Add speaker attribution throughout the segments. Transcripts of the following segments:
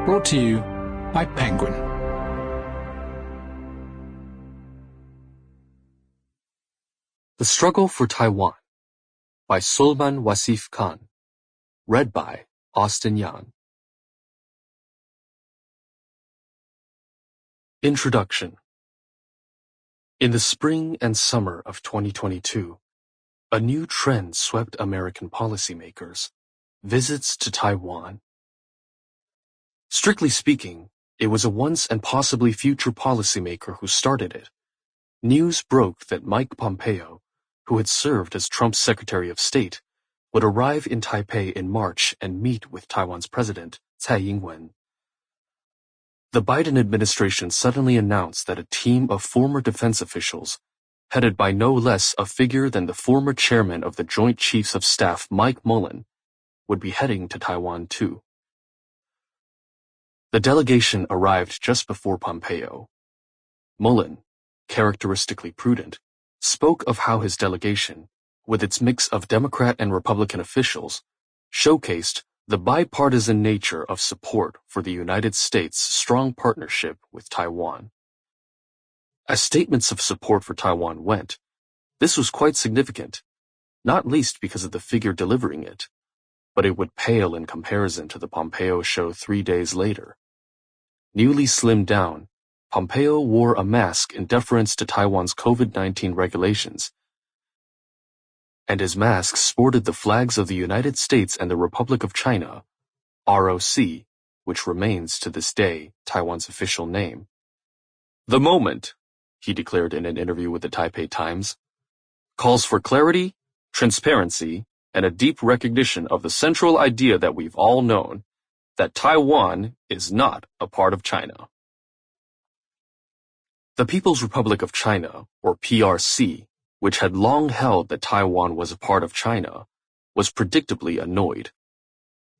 Speaker 1: Brought to you by Penguin.
Speaker 2: The Struggle for Taiwan by Sulmaan Wasif Khan. Read by Austin Yan. Introduction. In the spring and summer of 2022, a new trend swept American policymakers: visits to Taiwan. Strictly speaking, it was a once and possibly future policymaker who started it. News broke that Mike Pompeo, who had served as Trump's Secretary of State, would arrive in Taipei in March and meet with Taiwan's president, Tsai Ing-wen. The Biden administration suddenly announced that a team of former defense officials, headed by no less a figure than the former chairman of the Joint Chiefs of Staff, Mike Mullen, would be heading to Taiwan too. The delegation arrived just before Pompeo. Mullen, characteristically prudent, spoke of how his delegation, with its mix of Democrat and Republican officials, showcased the bipartisan nature of support for the United States' strong partnership with Taiwan. As statements of support for Taiwan went, this was quite significant, not least because of the figure delivering it, but it would pale in comparison to the Pompeo show 3 days later. Newly slimmed down, Pompeo wore a mask in deference to Taiwan's COVID-19 regulations, and his mask sported the flags of the United States and the Republic of China, ROC, which remains to this day Taiwan's official name. "The moment," he declared in an interview with the Taipei Times, "calls for clarity, transparency, and a deep recognition of the central idea that we've all known, that Taiwan is not a part of China." The People's Republic of China, or PRC, which had long held that Taiwan was a part of China, was predictably annoyed.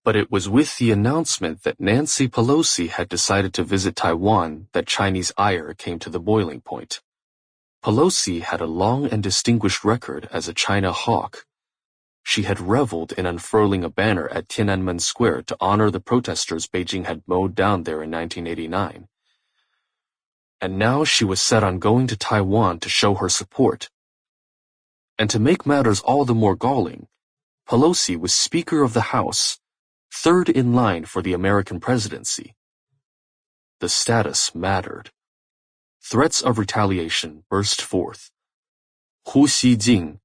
Speaker 2: But it was with the announcement that Nancy Pelosi had decided to visit Taiwan that Chinese ire came to the boiling point. Pelosi had a long and distinguished record as a China hawk. She had reveled in unfurling a banner at Tiananmen Square to honor the protesters Beijing had mowed down there in 1989. And now she was set on going to Taiwan to show her support. And to make matters all the more galling, Pelosi was Speaker of the House, third in line for the American presidency. The status mattered. Threats of retaliation burst forth. Hu Xijing,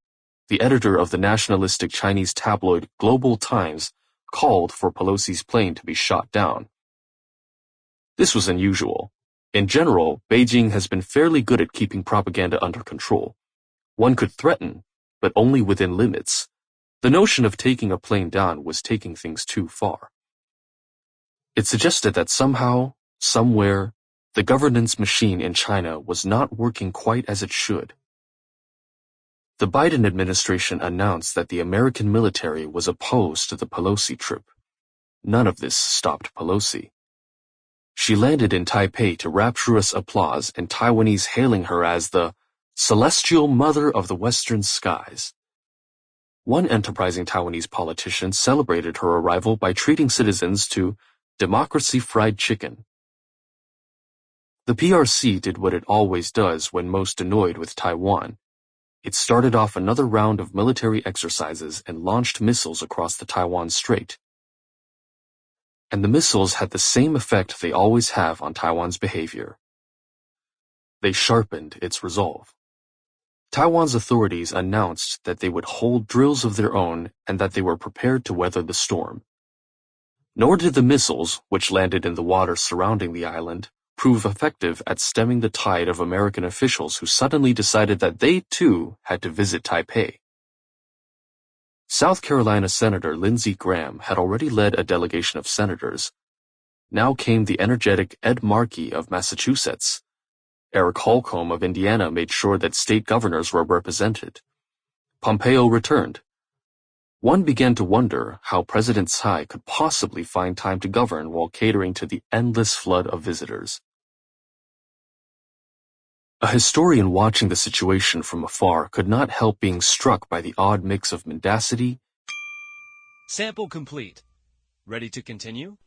Speaker 2: the editor of the nationalistic Chinese tabloid Global Times, called for Pelosi's plane to be shot down. This was unusual. In general, Beijing has been fairly good at keeping propaganda under control. One could threaten, but only within limits. The notion of taking a plane down was taking things too far. It suggested that somehow, somewhere, the governance machine in China was not working quite as it should. The Biden administration announced that the American military was opposed to the Pelosi trip. None of this stopped Pelosi. She landed in Taipei to rapturous applause and Taiwanese hailing her as the celestial mother of the western skies. One enterprising Taiwanese politician celebrated her arrival by treating citizens to democracy fried chicken. The PRC did what it always does when most annoyed with Taiwan. It started off another round of military exercises and launched missiles across the Taiwan Strait. And the missiles had the same effect they always have on Taiwan's behavior. They sharpened its resolve. Taiwan's authorities announced that they would hold drills of their own and that they were prepared to weather the storm. Nor did the missiles, which landed in the water surrounding the island, prove effective at stemming the tide of American officials who suddenly decided that they, too, had to visit Taipei. South Carolina Senator Lindsey Graham had already led a delegation of senators. Now came the energetic Ed Markey of Massachusetts. Eric Holcomb of Indiana made sure that state governors were represented. Pompeo returned. One began to wonder how President Tsai could possibly find time to govern while catering to the endless flood of visitors. A historian watching the situation from afar could not help being struck by the odd mix of mendacity.
Speaker 3: Sample complete. Ready to continue?